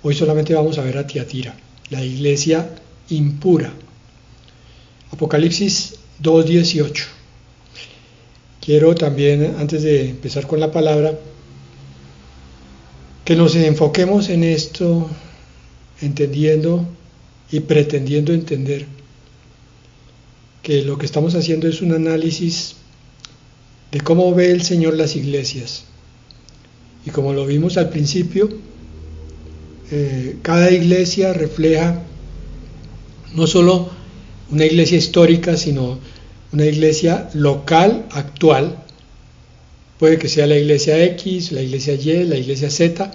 Hoy solamente vamos a ver a Tiatira, la iglesia impura. Apocalipsis 2:18. Quiero también, antes de empezar con la palabra, que nos enfoquemos en esto, entendiendo y pretendiendo entender que lo que estamos haciendo es un análisis de cómo ve el Señor las iglesias. Y como lo vimos al principio, cada iglesia refleja no solo una iglesia histórica, sino una iglesia local, actual. Puede que sea la iglesia X, la iglesia Y, la iglesia Z,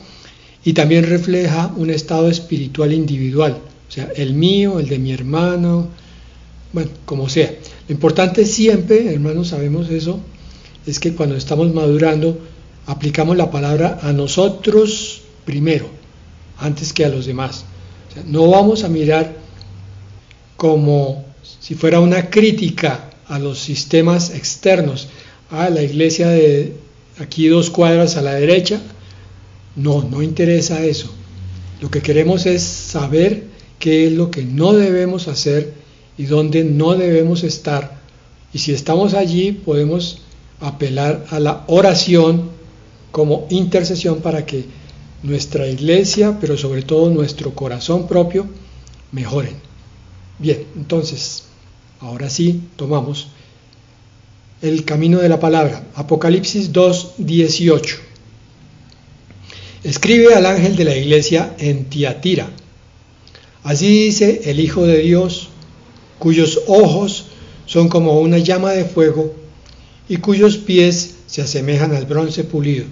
y también refleja un estado espiritual individual, o sea, el mío, el de mi hermano, bueno, como sea. Lo importante siempre, hermanos, sabemos eso, es que cuando estamos madurando, aplicamos la palabra a nosotros primero, antes que a los demás. O sea, no vamos a mirar como si fuera una crítica a los sistemas externos. La iglesia de aquí 2 cuadras a la derecha, no interesa eso. Lo que queremos es saber qué es lo que no debemos hacer y dónde no debemos estar. Y si estamos allí, podemos apelar a la oración como intercesión para que nuestra iglesia, pero sobre todo nuestro corazón propio, mejoren. Bien, entonces, ahora sí, tomamos el camino de la palabra. Apocalipsis 2:18. Escribe al ángel de la iglesia en Tiatira. Así dice el Hijo de Dios, cuyos ojos son como una llama de fuego y cuyos pies se asemejan al bronce pulido.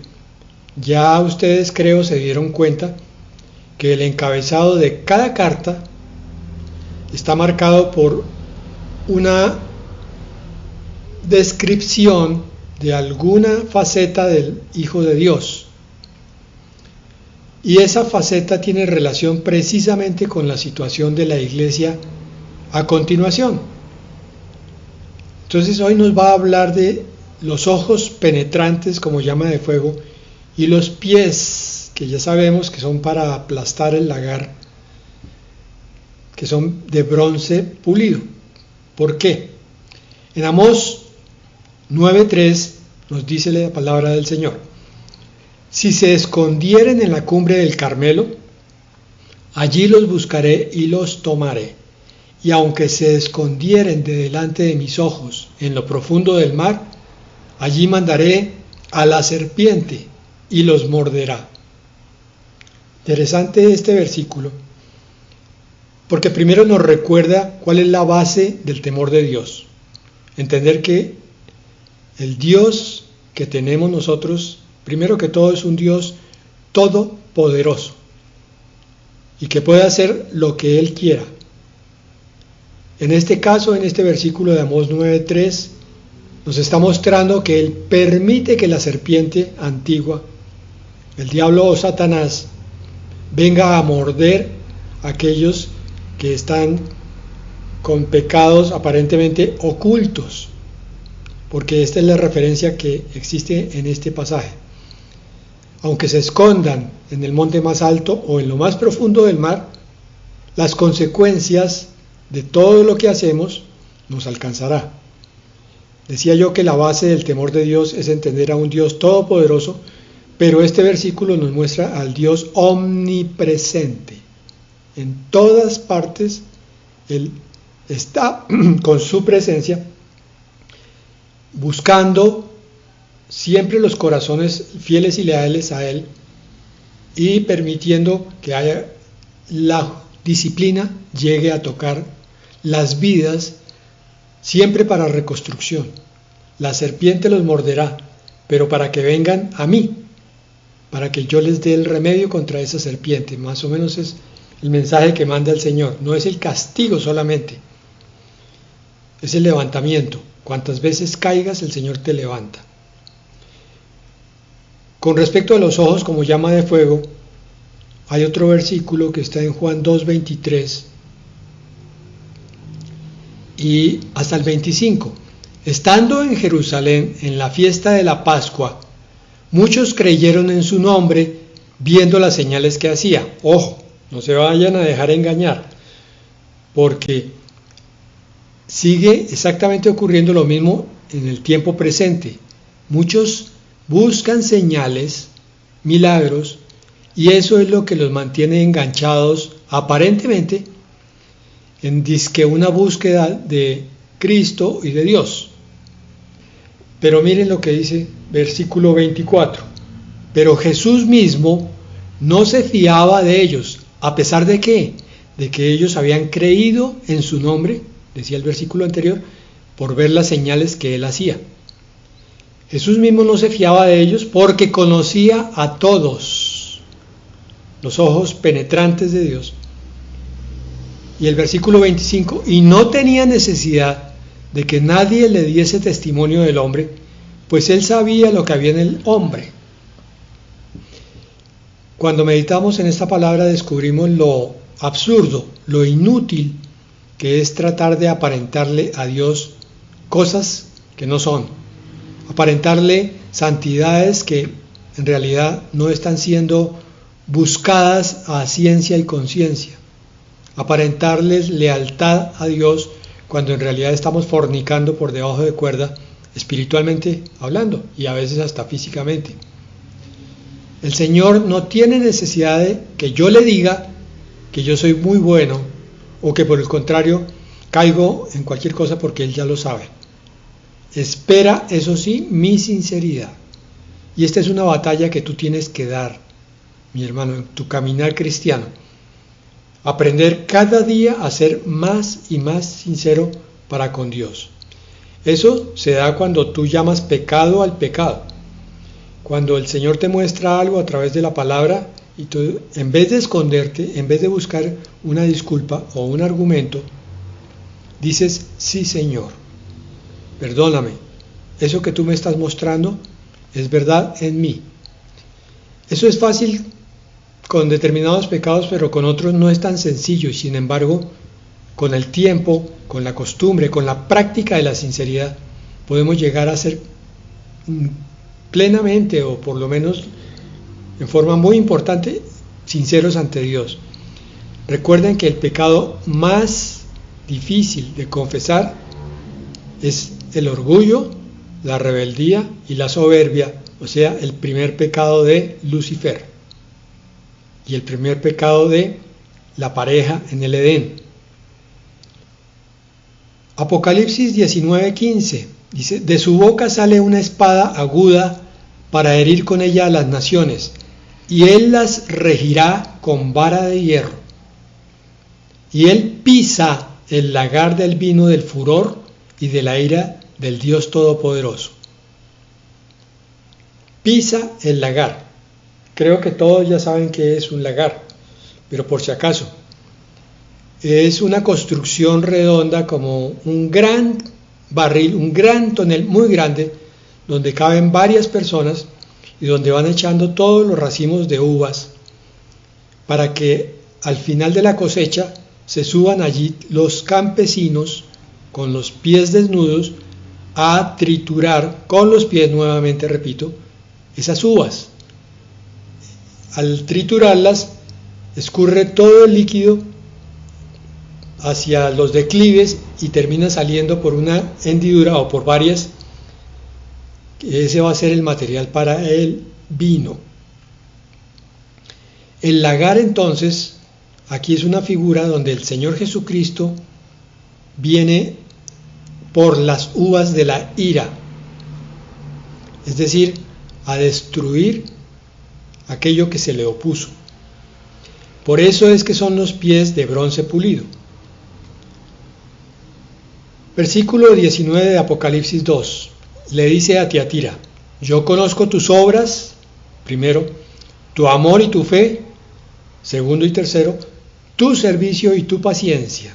Ya ustedes, creo, se dieron cuenta que el encabezado de cada carta está marcado por una descripción de alguna faceta del Hijo de Dios. Y esa faceta tiene relación precisamente con la situación de la iglesia a continuación. Entonces hoy nos va a hablar de los ojos penetrantes como llama de fuego y los pies, que ya sabemos que son para aplastar el lagar, que son de bronce pulido. ¿Por qué? En Amós 9:3 nos dice la palabra del Señor: si se escondieren en la cumbre del Carmelo, allí los buscaré y los tomaré. Y aunque se escondieren de delante de mis ojos en lo profundo del mar, allí mandaré a la serpiente y los morderá. Interesante este versículo, porque primero nos recuerda cuál es la base del temor de Dios. Entender que el Dios que tenemos nosotros, primero que todo, es un Dios todopoderoso y que puede hacer lo que Él quiera. En este caso, en este versículo de Amós 9:3, nos está mostrando que Él permite que la serpiente antigua, el diablo o Satanás, venga a morder a aquellos que están con pecados aparentemente ocultos, porque esta es la referencia que existe en este pasaje. Aunque se escondan en el monte más alto o en lo más profundo del mar, las consecuencias de todo lo que hacemos nos alcanzará. Decía yo que la base del temor de Dios es entender a un Dios todopoderoso, pero este versículo nos muestra al Dios omnipresente. En todas partes Él está con su presencia, buscando siempre los corazones fieles y leales a Él y permitiendo que haya la disciplina llegue a tocar las vidas, siempre para reconstrucción. La serpiente los morderá, pero para que vengan a mí, para que yo les dé el remedio contra esa serpiente. Más o menos es el mensaje que manda el Señor. No es el castigo solamente, es el levantamiento. Cuantas veces caigas, el Señor te levanta. Con respecto a los ojos como llama de fuego, hay otro versículo que está en Juan 2:23 y hasta el 25. Estando en Jerusalén en la fiesta de la Pascua, muchos creyeron en su nombre viendo las señales que hacía. Ojo, No se vayan a dejar engañar, porque sigue exactamente ocurriendo lo mismo en el tiempo presente. Muchos buscan señales, milagros, y eso es lo que los mantiene enganchados aparentemente en disque una búsqueda de Cristo y de Dios. Pero miren lo que dice versículo 24. Pero Jesús mismo no se fiaba de ellos, ¿a pesar de qué? De que ellos habían creído en su nombre, decía el versículo anterior, por ver las señales que él hacía. Jesús mismo no se fiaba de ellos porque conocía a todos, los ojos penetrantes de Dios. Y el versículo 25, y no tenía necesidad de que nadie le diese testimonio del hombre, pues él sabía lo que había en el hombre. Cuando meditamos en esta palabra descubrimos lo absurdo, lo inútil que es tratar de aparentarle a Dios cosas que no son, aparentarle santidades que en realidad no están siendo buscadas a ciencia y conciencia, aparentarles lealtad a Dios cuando en realidad estamos fornicando por debajo de cuerda, espiritualmente hablando y a veces hasta físicamente. El Señor no tiene necesidad de que yo le diga que yo soy muy bueno o que por el contrario caigo en cualquier cosa porque Él ya lo sabe. Espera, eso sí, mi sinceridad. Y esta es una batalla que tú tienes que dar, mi hermano, en tu caminar cristiano. Aprender cada día a ser más y más sincero para con Dios. Eso se da cuando tú llamas pecado al pecado. Cuando el Señor te muestra algo a través de la palabra y tú, en vez de esconderte, en vez de buscar una disculpa o un argumento, dices, sí Señor, perdóname, eso que tú me estás mostrando es verdad en mí. Eso es fácil con determinados pecados, pero con otros no es tan sencillo y sin embargo, con el tiempo, con la costumbre, con la práctica de la sinceridad, podemos llegar a ser plenamente o por lo menos en forma muy importante sinceros ante Dios. Recuerden que el pecado más difícil de confesar es el orgullo, la rebeldía y la soberbia, o sea, el primer pecado de Lucifer y el primer pecado de la pareja en el Edén. Apocalipsis 19:15 dice, de su boca sale una espada aguda para herir con ella a las naciones, y él las regirá con vara de hierro. Y él pisa el lagar del vino del furor y de la ira del Dios Todopoderoso. Pisa el lagar. Creo que todos ya saben qué es un lagar, pero por si acaso, es una construcción redonda como un gran barril, un gran tonel muy grande, donde caben varias personas y donde van echando todos los racimos de uvas para que al final de la cosecha se suban allí los campesinos con los pies desnudos a triturar con los pies, nuevamente repito, esas uvas. Al triturarlas escurre todo el líquido hacia los declives y termina saliendo por una hendidura o por varias. Ese va a ser el material para el vino. El lagar entonces, aquí es una figura donde el Señor Jesucristo viene por las uvas de la ira, es decir, a destruir aquello que se le opuso. Por eso es que son los pies de bronce pulido. Versículo 19 de Apocalipsis 2, le dice a Tiatira, yo conozco tus obras, primero, tu amor y tu fe, segundo y tercero, tu servicio y tu paciencia.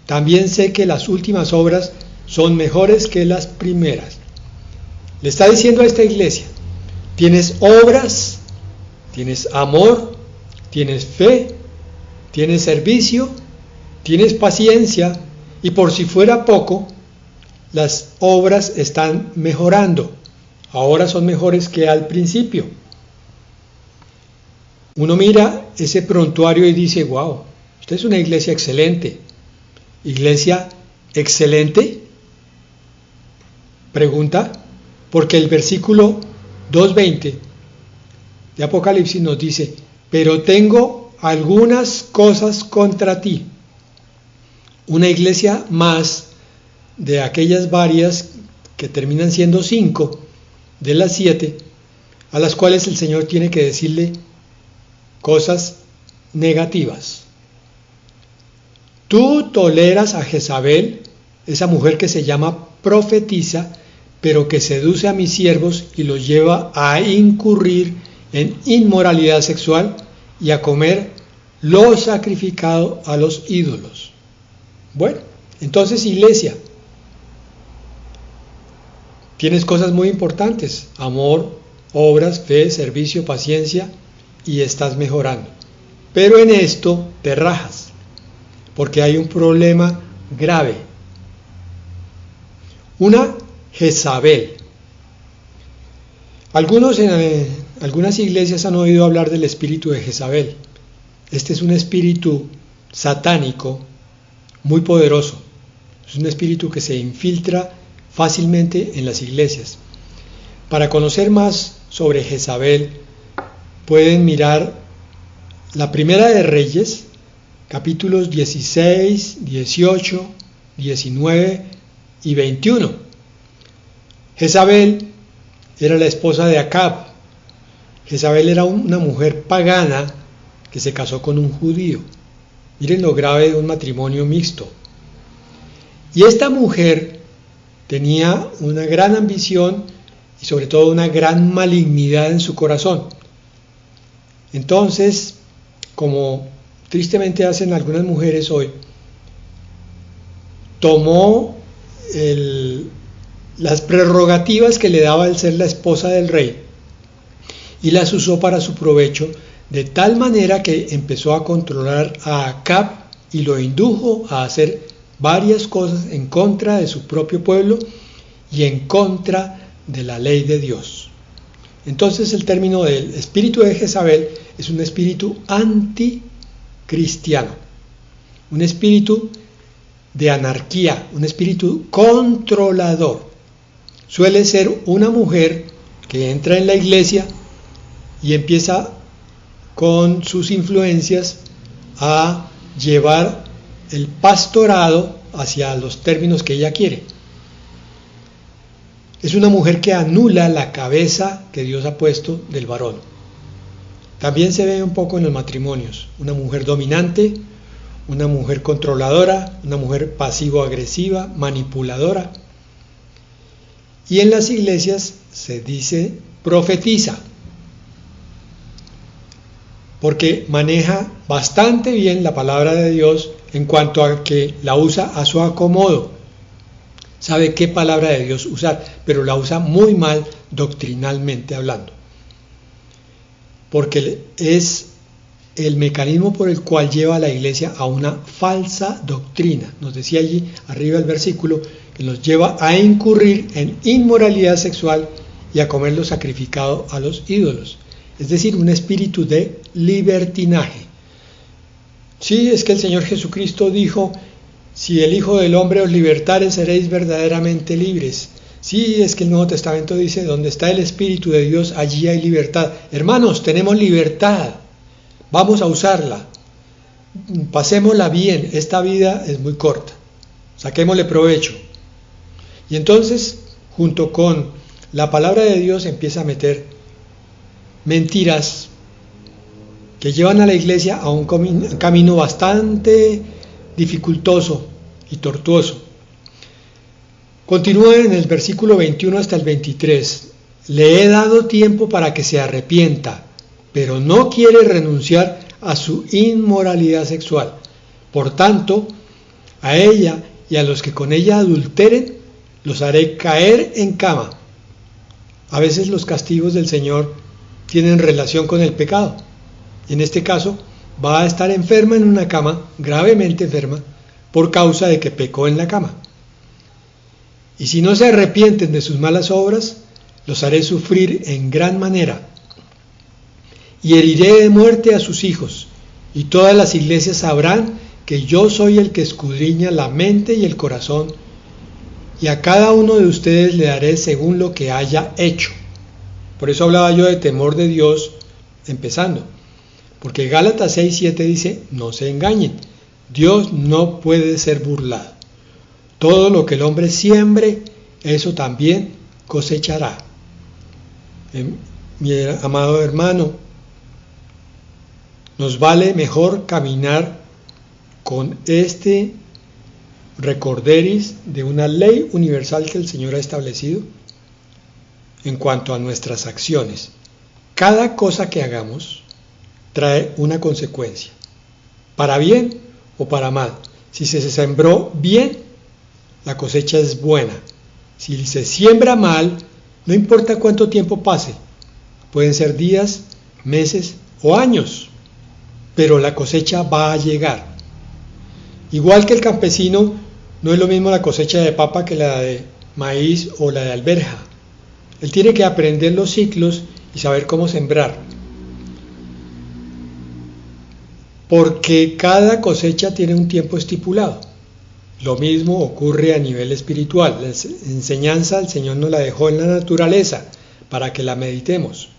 También sé que las últimas obras son mejores que las primeras. Le está diciendo a esta iglesia, tienes obras, tienes amor, tienes fe, tienes servicio, tienes paciencia, y por si fuera poco, las obras están mejorando. Ahora son mejores que al principio. Uno mira ese prontuario y dice, wow, esta es una iglesia excelente. ¿Iglesia excelente? Pregunta, porque el versículo 2:20 de Apocalipsis nos dice, pero tengo algunas cosas contra ti. Una iglesia más de aquellas varias que terminan siendo 5 de las 7, a las cuales el Señor tiene que decirle cosas negativas. Tú toleras a Jezabel, esa mujer que se llama profetisa, pero que seduce a mis siervos y los lleva a incurrir en inmoralidad sexual y a comer lo sacrificado a los ídolos. Bueno, entonces iglesia, tienes cosas muy importantes, amor, obras, fe, servicio, paciencia, y estás mejorando. Pero en esto te rajas, porque hay un problema grave. Una Jezabel. Algunos en algunas iglesias han oído hablar del espíritu de Jezabel. Este es un espíritu satánico muy poderoso. Es un espíritu que se infiltra fácilmente en las iglesias. Para conocer más sobre Jezabel, pueden mirar la Primera de Reyes, capítulos 16, 18, 19 y 21. Jezabel era la esposa de Acab. Jezabel era una mujer pagana que se casó con un judío. Miren lo grave de un matrimonio mixto. Y esta mujer tenía una gran ambición y sobre todo una gran malignidad en su corazón. Entonces, como tristemente hacen algunas mujeres hoy, tomó las prerrogativas que le daba el ser la esposa del rey y las usó para su provecho, de tal manera que empezó a controlar a Acab y lo indujo a hacer varias cosas en contra de su propio pueblo y en contra de la ley de Dios. Entonces el término del espíritu de Jezabel es un espíritu anticristiano, un espíritu de anarquía, un espíritu controlador. Suele ser una mujer que entra en la iglesia y empieza con sus influencias a llevar el pastorado hacia los términos que ella quiere. Es una mujer que anula la cabeza que Dios ha puesto del varón. También se ve un poco en los matrimonios, una mujer dominante, una mujer controladora, una mujer pasivo-agresiva, manipuladora. Y en las iglesias se dice profetiza, porque maneja bastante bien la palabra de Dios en cuanto a que la usa a su acomodo. Sabe qué palabra de Dios usar, pero la usa muy mal doctrinalmente hablando. Porque es el mecanismo por el cual lleva a la iglesia a una falsa doctrina. Nos decía allí arriba el versículo que nos lleva a incurrir en inmoralidad sexual y a comer lo sacrificado a los ídolos. Es decir, un espíritu de libertinaje. Sí, es que el Señor Jesucristo dijo: si el Hijo del Hombre os libertare, seréis verdaderamente libres. Sí, es que el Nuevo Testamento dice: donde está el Espíritu de Dios, allí hay libertad. Hermanos, tenemos libertad. Vamos a usarla. Pasémosla bien. Esta vida es muy corta. Saquémosle provecho. Y entonces, junto con la palabra de Dios, empieza a meter mentiras que llevan a la iglesia a un camino bastante dificultoso y tortuoso. Continúa en el versículo 21 hasta el 23. Le he dado tiempo para que se arrepienta, pero no quiere renunciar a su inmoralidad sexual. Por tanto, a ella y a los que con ella adulteren, los haré caer en cama. A veces los castigos del Señor tienen relación con el pecado. En este caso, va a estar enferma en una cama, gravemente enferma, por causa de que pecó en la cama. Y si no se arrepienten de sus malas obras, los haré sufrir en gran manera. y heriré de muerte a sus hijos, y todas las iglesias sabrán que yo soy el que escudriña la mente y el corazón, y a cada uno de ustedes le daré según lo que haya hecho. Por eso hablaba yo de temor de Dios empezando, porque Gálatas 6:7 dice, no se engañen, Dios no puede ser burlado. Todo lo que el hombre siembre, eso también cosechará. Mi amado hermano, nos vale mejor caminar con este recorderis de una ley universal que el Señor ha establecido en cuanto a nuestras acciones. Cada cosa que hagamos trae una consecuencia, para bien o para mal. Si se sembró bien, la cosecha es buena. Si se siembra mal, no importa cuánto tiempo pase, pueden ser días, meses o años, pero la cosecha va a llegar. Igual que el campesino, no es lo mismo la cosecha de papa que la de maíz o la de alberja. Él tiene que aprender los ciclos y saber cómo sembrar. Porque cada cosecha tiene un tiempo estipulado. Lo mismo ocurre a nivel espiritual. La enseñanza el Señor nos la dejó en la naturaleza para que la meditemos.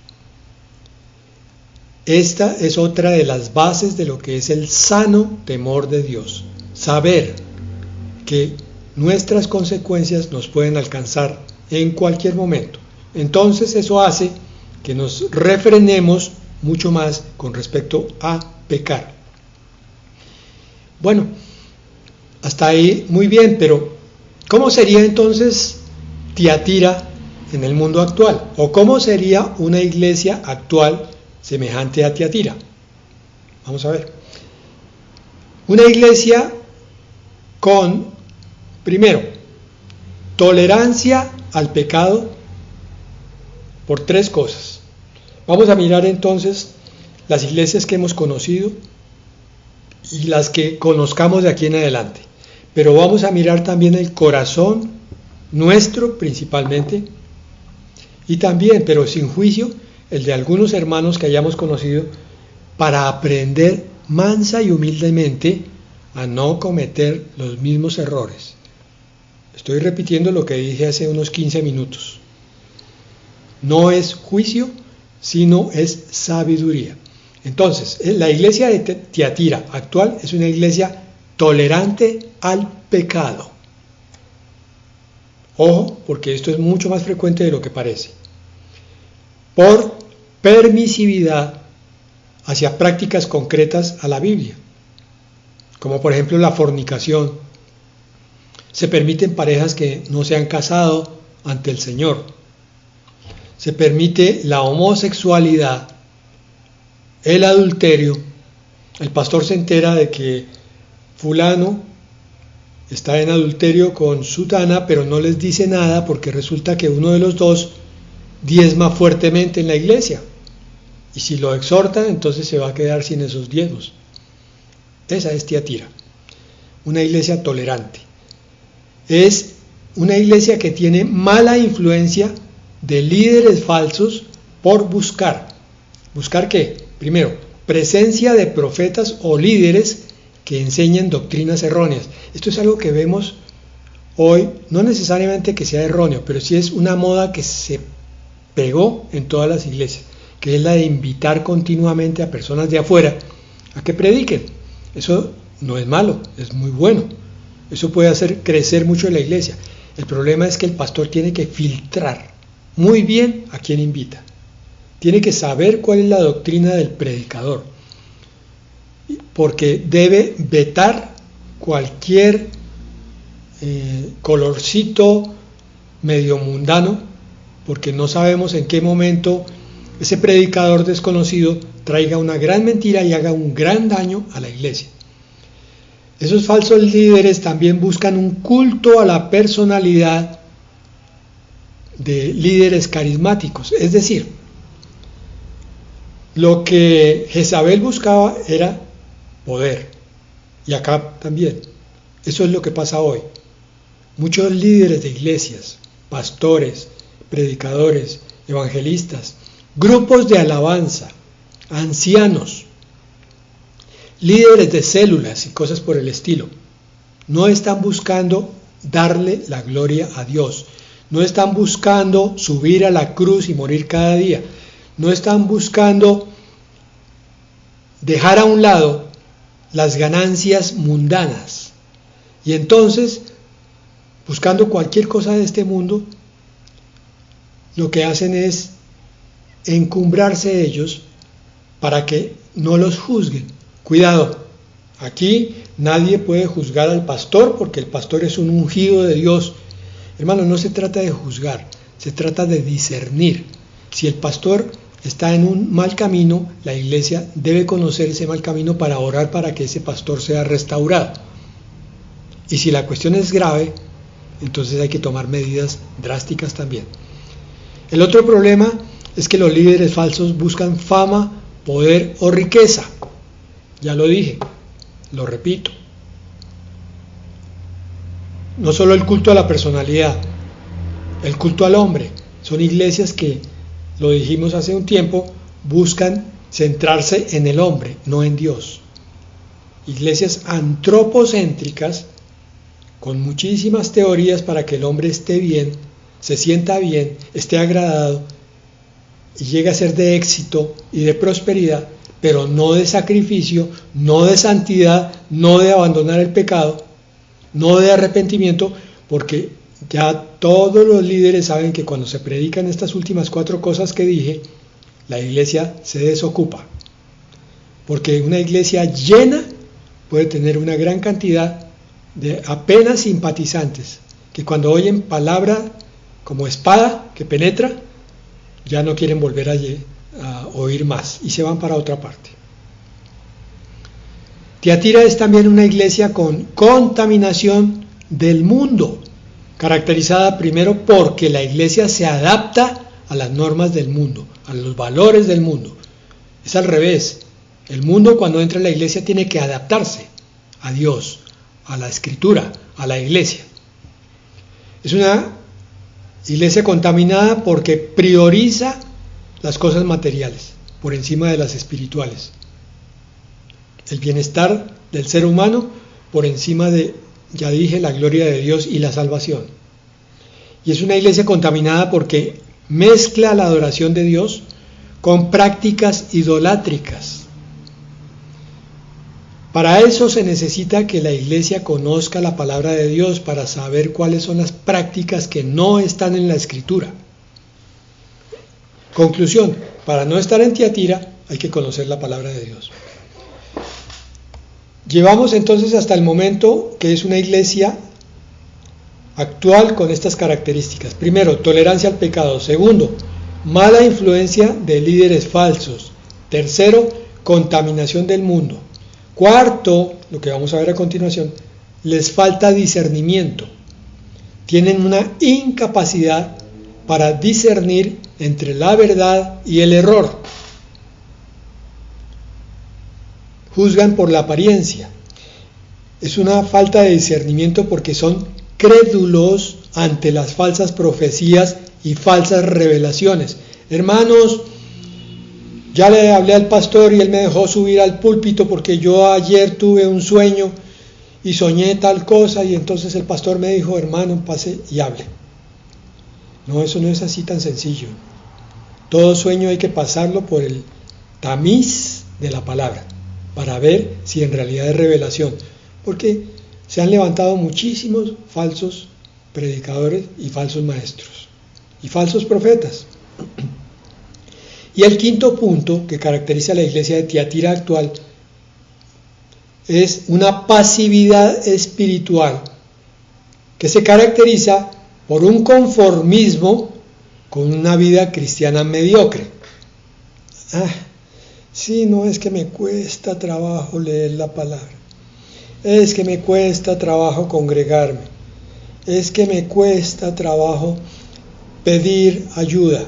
Esta es otra de las bases de lo que es el sano temor de Dios. Saber que nuestras consecuencias nos pueden alcanzar en cualquier momento. Entonces eso hace que nos refrenemos mucho más con respecto a pecar. Bueno, hasta ahí muy bien, pero ¿cómo sería entonces Tiatira en el mundo actual? ¿O cómo sería una iglesia actual semejante a Tiatira? Vamos a ver. Una iglesia con, primero, tolerancia al pecado por tres cosas. Vamos a mirar entonces las iglesias que hemos conocido y las que conozcamos de aquí en adelante. Pero vamos a mirar también el corazón nuestro principalmente y también, pero sin juicio, el de algunos hermanos que hayamos conocido para aprender mansa y humildemente a no cometer los mismos errores. Estoy repitiendo lo que dije hace unos 15 minutos. No es juicio, sino es sabiduría. Entonces, la iglesia de Tiatira actual es una iglesia tolerante al pecado. Ojo, porque esto es mucho más frecuente de lo que parece. Por permisividad hacia prácticas concretas a la Biblia, como por ejemplo la fornicación. Se permiten parejas que no se han casado ante el Señor. Se permite la homosexualidad, el adulterio. El pastor se entera de que fulano está en adulterio con sutana, pero no les dice nada porque resulta que uno de los dos diezma fuertemente en la iglesia. Y si lo exhorta, entonces se va a quedar sin esos diezmos. Esa es Tiatira, una iglesia tolerante. Es una iglesia que tiene mala influencia de líderes falsos por buscar. ¿Buscar qué? Primero, presencia de profetas o líderes que enseñan doctrinas erróneas. Esto es algo que vemos hoy, no necesariamente que sea erróneo, pero sí es una moda que se pegó en todas las iglesias, que es la de invitar continuamente a personas de afuera a que prediquen. Eso no es malo, es muy bueno. Eso puede hacer crecer mucho la iglesia. El problema es que el pastor tiene que filtrar muy bien a quién invita. Tiene que saber cuál es la doctrina del predicador, porque debe vetar cualquier colorcito medio mundano, porque no sabemos en qué momento ese predicador desconocido traiga una gran mentira y haga un gran daño a la iglesia. Esos falsos líderes también buscan un culto a la personalidad de líderes carismáticos. Es decir, lo que Jezabel buscaba era poder. Y acá también. Eso es lo que pasa hoy. Muchos líderes de iglesias, pastores, predicadores, evangelistas, grupos de alabanza, ancianos, líderes de células y cosas por el estilo. No están buscando darle la gloria a Dios. No están buscando subir a la cruz y morir cada día. No están buscando dejar a un lado las ganancias mundanas. Y entonces, buscando cualquier cosa de este mundo, lo que hacen es encumbrarse ellos para que no los juzguen. Cuidado, aquí nadie puede juzgar al pastor porque el pastor es un ungido de Dios. Hermano, no se trata de juzgar, se trata de discernir. Si el pastor está en un mal camino, la iglesia debe conocer ese mal camino para orar para que ese pastor sea restaurado. Y si la cuestión es grave, entonces hay que tomar medidas drásticas también. El otro problema es que los líderes falsos buscan fama, poder o riqueza. Ya lo dije, lo repito. No solo el culto a la personalidad, el culto al hombre. Son iglesias que, lo dijimos hace un tiempo, buscan centrarse en el hombre, no en Dios. Iglesias antropocéntricas con muchísimas teorías para que el hombre esté bien, se sienta bien, esté agradado y llegue a ser de éxito y de prosperidad, pero no de sacrificio, no de santidad, no de abandonar el pecado, no de arrepentimiento, porque ya todos los líderes saben que cuando se predican estas últimas 4 cosas que dije, la iglesia se desocupa, porque una iglesia llena puede tener una gran cantidad de apenas simpatizantes, que cuando oyen palabra como espada que penetra, ya no quieren volver a oír más y se van para otra parte. Tiatira es también una iglesia con contaminación del mundo, caracterizada primero porque la iglesia se adapta a las normas del mundo, a los valores del mundo. Es al revés. El mundo, cuando entra en la iglesia, tiene que adaptarse a Dios, a la Escritura, a la iglesia. Es una iglesia contaminada porque prioriza las cosas materiales por encima de las espirituales. El bienestar del ser humano por encima de, ya dije, la gloria de Dios y la salvación. Y es una iglesia contaminada porque mezcla la adoración de Dios con prácticas idolátricas. Para eso se necesita que la iglesia conozca la palabra de Dios para saber cuáles son las prácticas que no están en la Escritura. Conclusión, para no estar en Tiatira hay que conocer la palabra de Dios. Llevamos entonces hasta el momento que es una iglesia actual con estas características. Primero, tolerancia al pecado. Segundo, mala influencia de líderes falsos. Tercero, contaminación del mundo. Cuarto, lo que vamos a ver a continuación, les falta discernimiento. Tienen una incapacidad para discernir entre la verdad y el error. Juzgan por la apariencia. Es una falta de discernimiento porque son crédulos ante las falsas profecías y falsas revelaciones. Hermanos, ya le hablé al pastor y él me dejó subir al púlpito porque yo ayer tuve un sueño y soñé tal cosa y entonces el pastor me dijo, hermano, pase y hable. No, eso no es así tan sencillo. Todo sueño hay que pasarlo por el tamiz de la palabra para ver si en realidad es revelación, porque se han levantado muchísimos falsos predicadores y falsos maestros y falsos profetas. Y el quinto punto que caracteriza a la iglesia de Tiatira actual es una pasividad espiritual que se caracteriza por un conformismo con una vida cristiana mediocre. Sí, no, es que me cuesta trabajo leer la palabra, es que me cuesta trabajo congregarme, es que me cuesta trabajo pedir ayuda.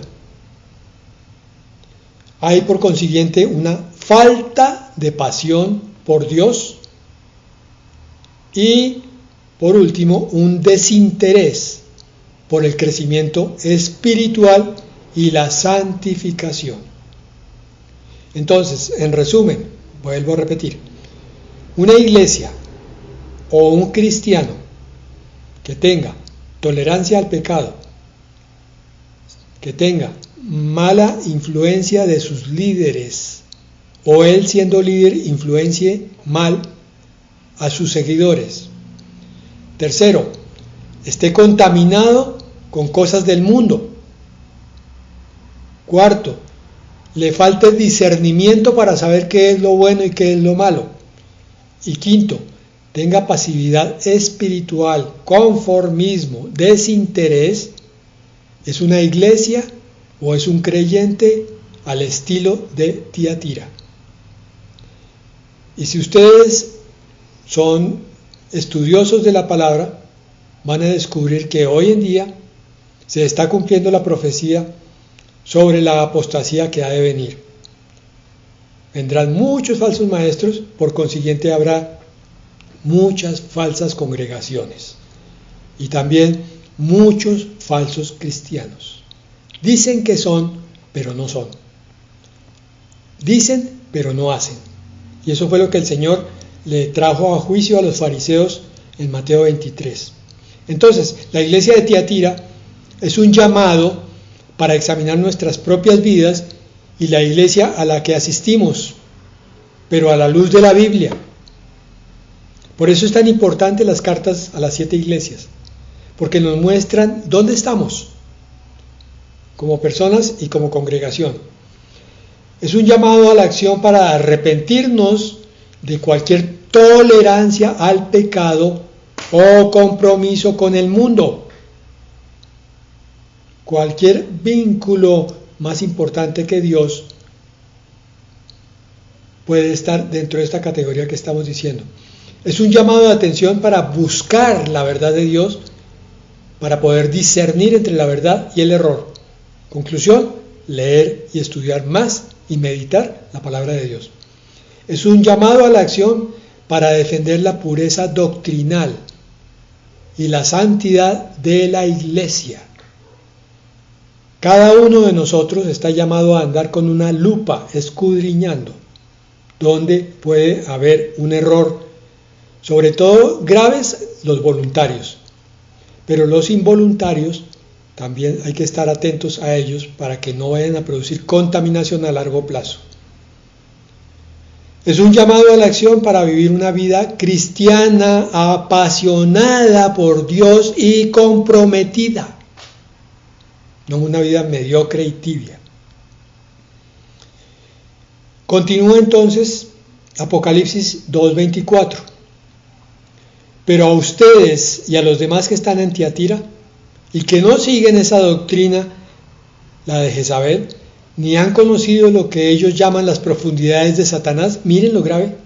Hay por consiguiente una falta de pasión por Dios y, por último, un desinterés por el crecimiento espiritual y la santificación. Entonces, en resumen, vuelvo a repetir, una iglesia o un cristiano que tenga tolerancia al pecado, que tenga mala influencia de sus líderes, o él siendo líder influencie mal a sus seguidores. Tercero, esté contaminado con cosas del mundo. Cuarto, le falte discernimiento para saber qué es lo bueno y qué es lo malo. Y quinto, tenga pasividad espiritual, conformismo, desinterés. Es una iglesia o es un creyente al estilo de Tiatira. Y si ustedes son estudiosos de la palabra, van a descubrir que hoy en día se está cumpliendo la profecía sobre la apostasía que ha de venir. Vendrán muchos falsos maestros, por consiguiente habrá muchas falsas congregaciones y también muchos falsos cristianos. Dicen que son, pero no son. Dicen, pero no hacen. Y eso fue lo que el Señor le trajo a juicio a los fariseos en Mateo 23. Entonces, la iglesia de Tiatira es un llamado para examinar nuestras propias vidas y la iglesia a la que asistimos, pero a la luz de la Biblia. Por eso es tan importante las cartas a las 7 iglesias, porque nos muestran dónde estamos, como personas y como congregación. Es un llamado a la acción para arrepentirnos de cualquier tolerancia al pecado o compromiso con el mundo. Cualquier vínculo más importante que Dios puede estar dentro de esta categoría que estamos diciendo. Es un llamado de atención para buscar la verdad de Dios, para poder discernir entre la verdad y el error. Conclusión, leer y estudiar más y meditar la palabra de Dios. Es un llamado a la acción para defender la pureza doctrinal y la santidad de la iglesia. Cada uno de nosotros está llamado a andar con una lupa escudriñando donde puede haber un error, sobre todo graves los voluntarios, pero los involuntarios también hay que estar atentos a ellos para que no vayan a producir contaminación a largo plazo. Es un llamado a la acción para vivir una vida cristiana apasionada por Dios y comprometida, no una vida mediocre y tibia. Continúa entonces Apocalipsis 2:24. Pero a ustedes y a los demás que están en Tiatira y que no siguen esa doctrina, la de Jezabel, ni han conocido lo que ellos llaman las profundidades de Satanás, miren lo grave.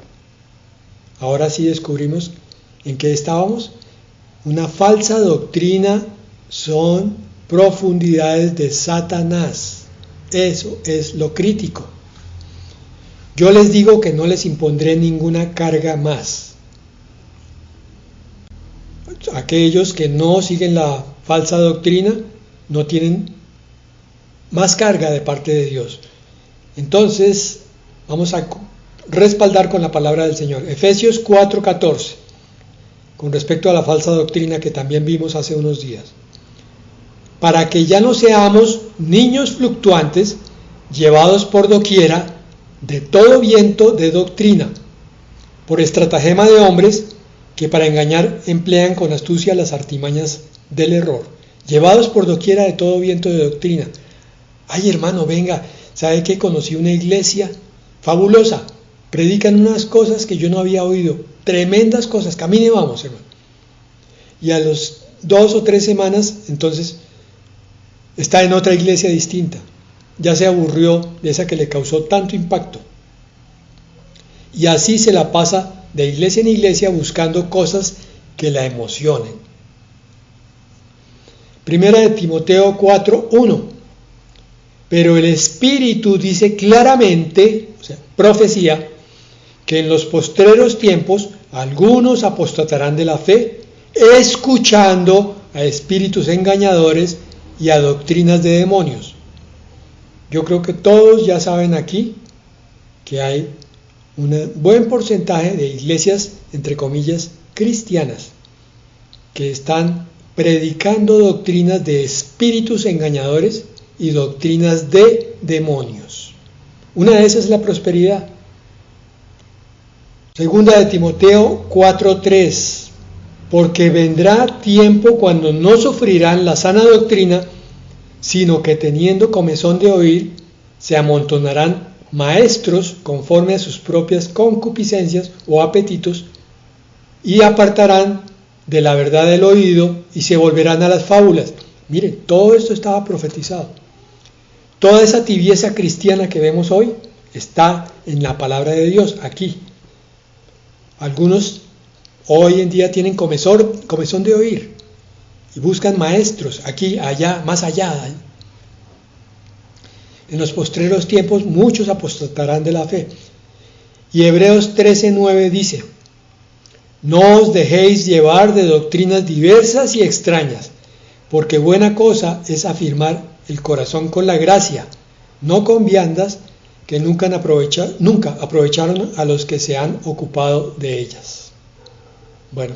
Ahora sí descubrimos en qué estábamos. Una falsa doctrina son profundidades de Satanás. Eso es lo crítico. Yo les digo que no les impondré ninguna carga más. Aquellos que no siguen la falsa doctrina no tienen más carga de parte de Dios. Entonces, vamos a respaldar con la palabra del Señor. Efesios 4:14, con respecto a la falsa doctrina que también vimos hace unos días. Para que ya no seamos niños fluctuantes, llevados por doquiera de todo viento de doctrina, por estratagema de hombres que para engañar emplean con astucia las artimañas del error, llevados por doquiera de todo viento de doctrina. Ay, hermano, venga, ¿sabe qué? Conocí una iglesia fabulosa, predican unas cosas que yo no había oído, tremendas cosas, camine vamos, hermano. Y a los 2 o 3 semanas, entonces, está en otra iglesia distinta, ya se aburrió de esa que le causó tanto impacto. Y así se la pasa de iglesia en iglesia buscando cosas que la emocionen. Primera de Timoteo 4:1. Pero el Espíritu dice claramente, o sea, profecía, que en los postreros tiempos algunos apostatarán de la fe, escuchando a espíritus engañadores y a doctrinas de demonios. Yo creo que todos ya saben aquí que hay un buen porcentaje de iglesias, entre comillas, cristianas, que están predicando doctrinas de espíritus engañadores y doctrinas de demonios. Una de esas es la prosperidad. Segunda de Timoteo 4:3, porque vendrá tiempo cuando no sufrirán la sana doctrina, sino que teniendo comezón de oír, se amontonarán maestros conforme a sus propias concupiscencias o apetitos, y apartarán de la verdad del oído y se volverán a las fábulas. Miren, todo esto estaba profetizado. Toda esa tibieza cristiana que vemos hoy está en la palabra de Dios, aquí. Algunos hoy en día tienen comezón de oír y buscan maestros aquí, allá, más allá. En los postreros tiempos muchos apostatarán de la fe. Y Hebreos 13:9 dice: no os dejéis llevar de doctrinas diversas y extrañas, porque buena cosa es afirmar el corazón con la gracia, no con viandas que nunca aprovecharon a los que se han ocupado de ellas. Bueno,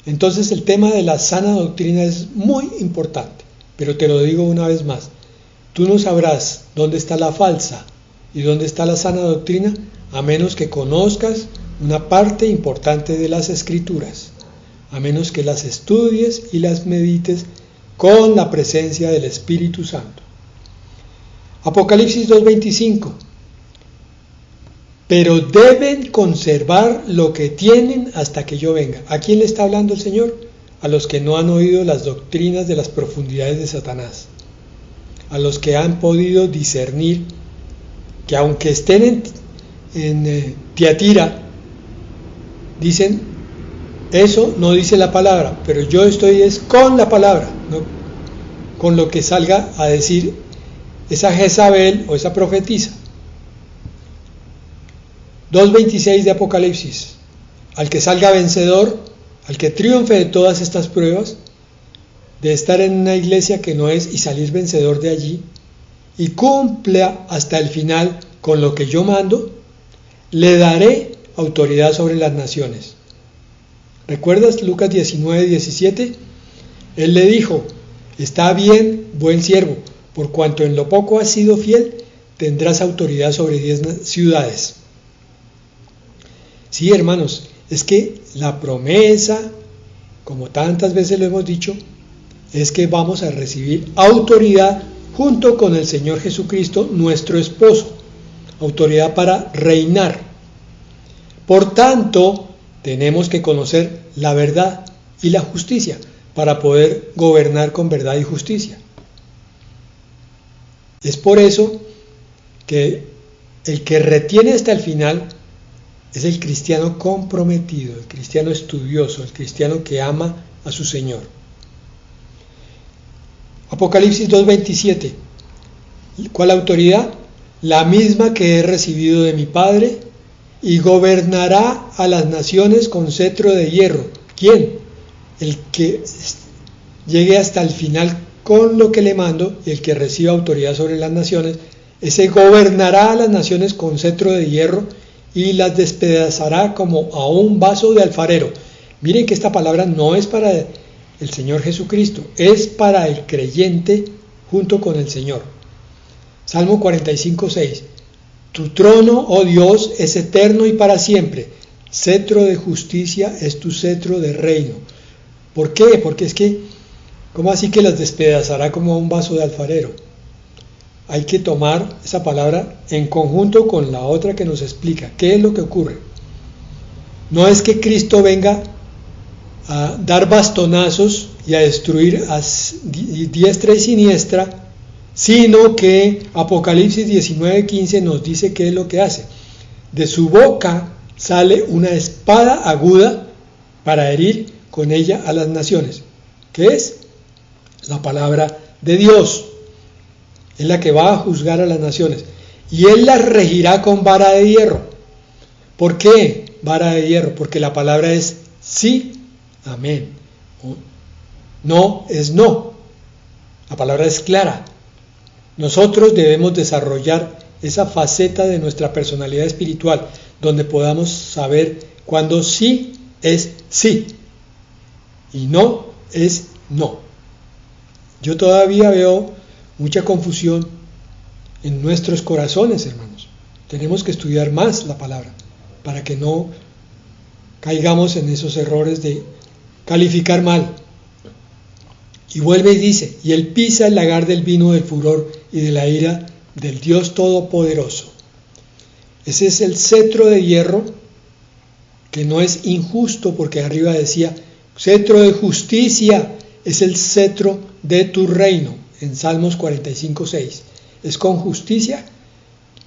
entonces el tema de la sana doctrina es muy importante, pero te lo digo una vez más, tú no sabrás dónde está la falsa y dónde está la sana doctrina a menos que conozcas una parte importante de las Escrituras, a menos que las estudies y las medites con la presencia del Espíritu Santo. Apocalipsis 2:25. Pero deben conservar lo que tienen hasta que yo venga. ¿A quién le está hablando el Señor? A los que no han oído las doctrinas de las profundidades de Satanás, a los que han podido discernir que aunque estén en Tiatira, dicen, eso no dice la palabra, pero yo estoy es con la palabra, ¿no? Con lo que salga a decir esa Jezabel o esa profetisa. 2:26 de Apocalipsis. Al que salga vencedor, al que triunfe de todas estas pruebas, de estar en una iglesia que no es y salir vencedor de allí, y cumpla hasta el final con lo que yo mando, le daré autoridad sobre las naciones. ¿Recuerdas Lucas 19:17? Él le dijo: está bien, buen siervo, por cuanto en lo poco has sido fiel, tendrás autoridad sobre 10 ciudades. Sí, hermanos, es que la promesa, como tantas veces lo hemos dicho, es que vamos a recibir autoridad junto con el Señor Jesucristo, nuestro esposo, autoridad para reinar. Por tanto, tenemos que conocer la verdad y la justicia para poder gobernar con verdad y justicia. Es por eso que el que retiene hasta el final es el cristiano comprometido, el cristiano estudioso, el cristiano que ama a su Señor. Apocalipsis 2:27. ¿Cuál autoridad? La misma que he recibido de mi Padre, y gobernará a las naciones con cetro de hierro. ¿Quién? El que llegue hasta el final con lo que le mando, y el que reciba autoridad sobre las naciones, ese gobernará a las naciones con cetro de hierro y las despedazará como a un vaso de alfarero. Miren que esta palabra no es para el Señor Jesucristo, es para el creyente junto con el Señor. Salmo 45:6. Tu trono, oh Dios, es eterno y para siempre. Cetro de justicia es tu cetro de reino. ¿Por qué? Porque es que, ¿cómo así que las despedazará como un vaso de alfarero? Hay que tomar esa palabra en conjunto con la otra que nos explica qué es lo que ocurre. No es que Cristo venga a dar bastonazos y a destruir a diestra y siniestra, sino que Apocalipsis 19:15 nos dice qué es lo que hace. De su boca sale una espada aguda para herir con ella a las naciones. ¿Qué es? La palabra de Dios. Es la que va a juzgar a las naciones. Y Él las regirá con vara de hierro. ¿Por qué vara de hierro? Porque la palabra es sí, amén. No es no. La palabra es clara. Nosotros debemos desarrollar esa faceta de nuestra personalidad espiritual, donde podamos saber cuándo sí es sí y no es no. Yo todavía veo mucha confusión en nuestros corazones, hermanos. Tenemos que estudiar más la palabra para que no caigamos en esos errores de calificar mal. Y vuelve y dice, y él pisa el lagar del vino del furor y de la ira del Dios Todopoderoso. Ese es el cetro de hierro, que no es injusto, porque arriba decía, cetro de justicia, es el cetro de tu reino, en Salmos 45:6. Es con justicia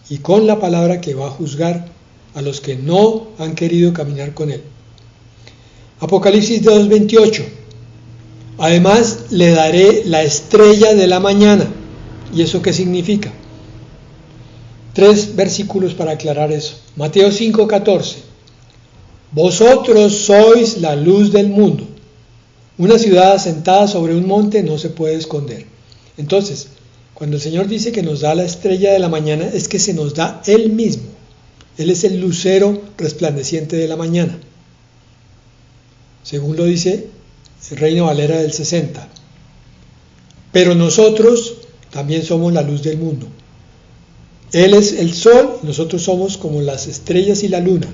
y con la palabra que va a juzgar a los que no han querido caminar con él. Apocalipsis 2:28. Además le daré la estrella de la mañana. ¿Y eso qué significa? 3 versículos para aclarar eso. Mateo 5:14. Vosotros sois la luz del mundo. Una ciudad asentada sobre un monte no se puede esconder. Entonces, cuando el Señor dice que nos da la estrella de la mañana, es que se nos da Él mismo. Él es el lucero resplandeciente de la mañana, según lo dice el Reina Valera del 60. Pero nosotros también somos la luz del mundo. Él es el sol, nosotros somos como las estrellas y la luna.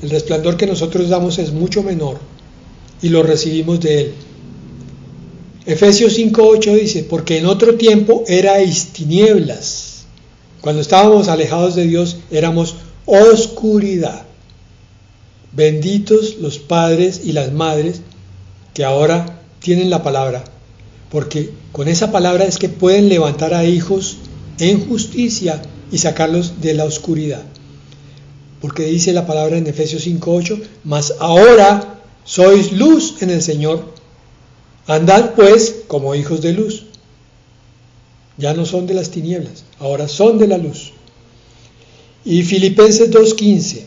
El resplandor que nosotros damos es mucho menor y lo recibimos de Él. Efesios 5:8 dice, porque en otro tiempo erais tinieblas. Cuando estábamos alejados de Dios éramos oscuridad. Benditos los padres y las madres que ahora tienen la palabra, porque con esa palabra es que pueden levantar a hijos en justicia y sacarlos de la oscuridad. Porque dice la palabra en Efesios 5:8, mas ahora sois luz en el Señor, andad pues como hijos de luz. Ya no son de las tinieblas, ahora son de la luz. Y Filipenses 2:15,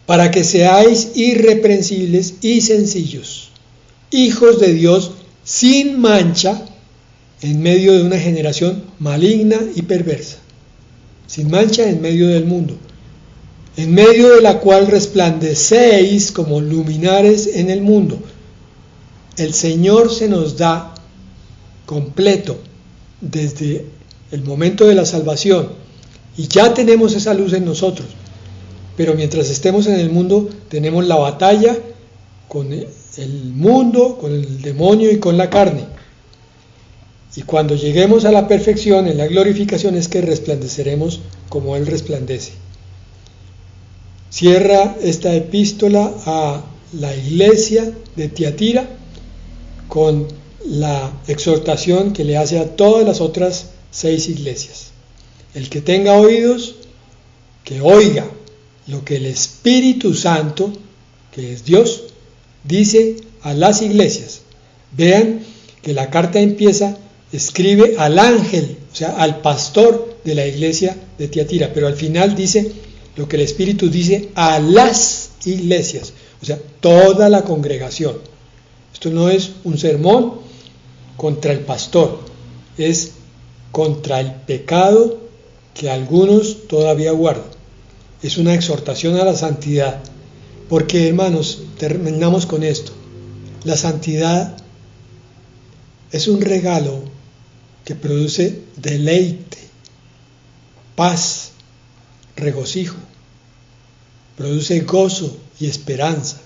para que seáis irreprensibles y sencillos, hijos de Dios sin mancha, en medio de una generación maligna y perversa, sin mancha en medio del mundo, en medio de la cual resplandecéis como luminares en el mundo. El Señor se nos da completo desde el momento de la salvación y ya tenemos esa luz en nosotros, pero mientras estemos en el mundo tenemos la batalla con el mundo, con el demonio y con la carne. Y cuando lleguemos a la perfección, en la glorificación, es que resplandeceremos como Él resplandece. Cierra esta epístola a la iglesia de Tiatira con la exhortación que le hace a todas las otras 6 iglesias. El que tenga oídos, que oiga lo que el Espíritu Santo, que es Dios, dice a las iglesias. Vean que la carta empieza, escribe al ángel, o sea, al pastor de la iglesia de Tiatira, pero al final dice lo que el Espíritu dice a las iglesias, o sea, toda la congregación. Esto no es un sermón contra el pastor, es contra el pecado que algunos todavía guardan. Es una exhortación a la santidad, porque, hermanos, terminamos con esto. La santidad es un regalo que produce deleite, paz, regocijo, produce gozo y esperanza,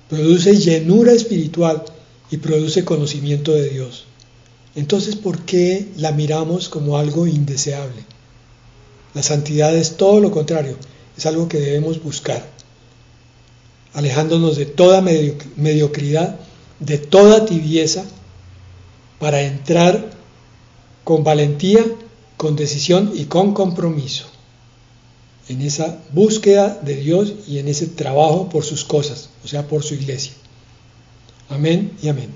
produce llenura espiritual y produce conocimiento de Dios. Entonces, ¿por qué la miramos como algo indeseable? La santidad es todo lo contrario, es algo que debemos buscar, alejándonos de toda mediocridad, de toda tibieza, para entrar con valentía, con decisión y con compromiso en esa búsqueda de Dios y en ese trabajo por sus cosas, o sea, por su iglesia. Amén y amén.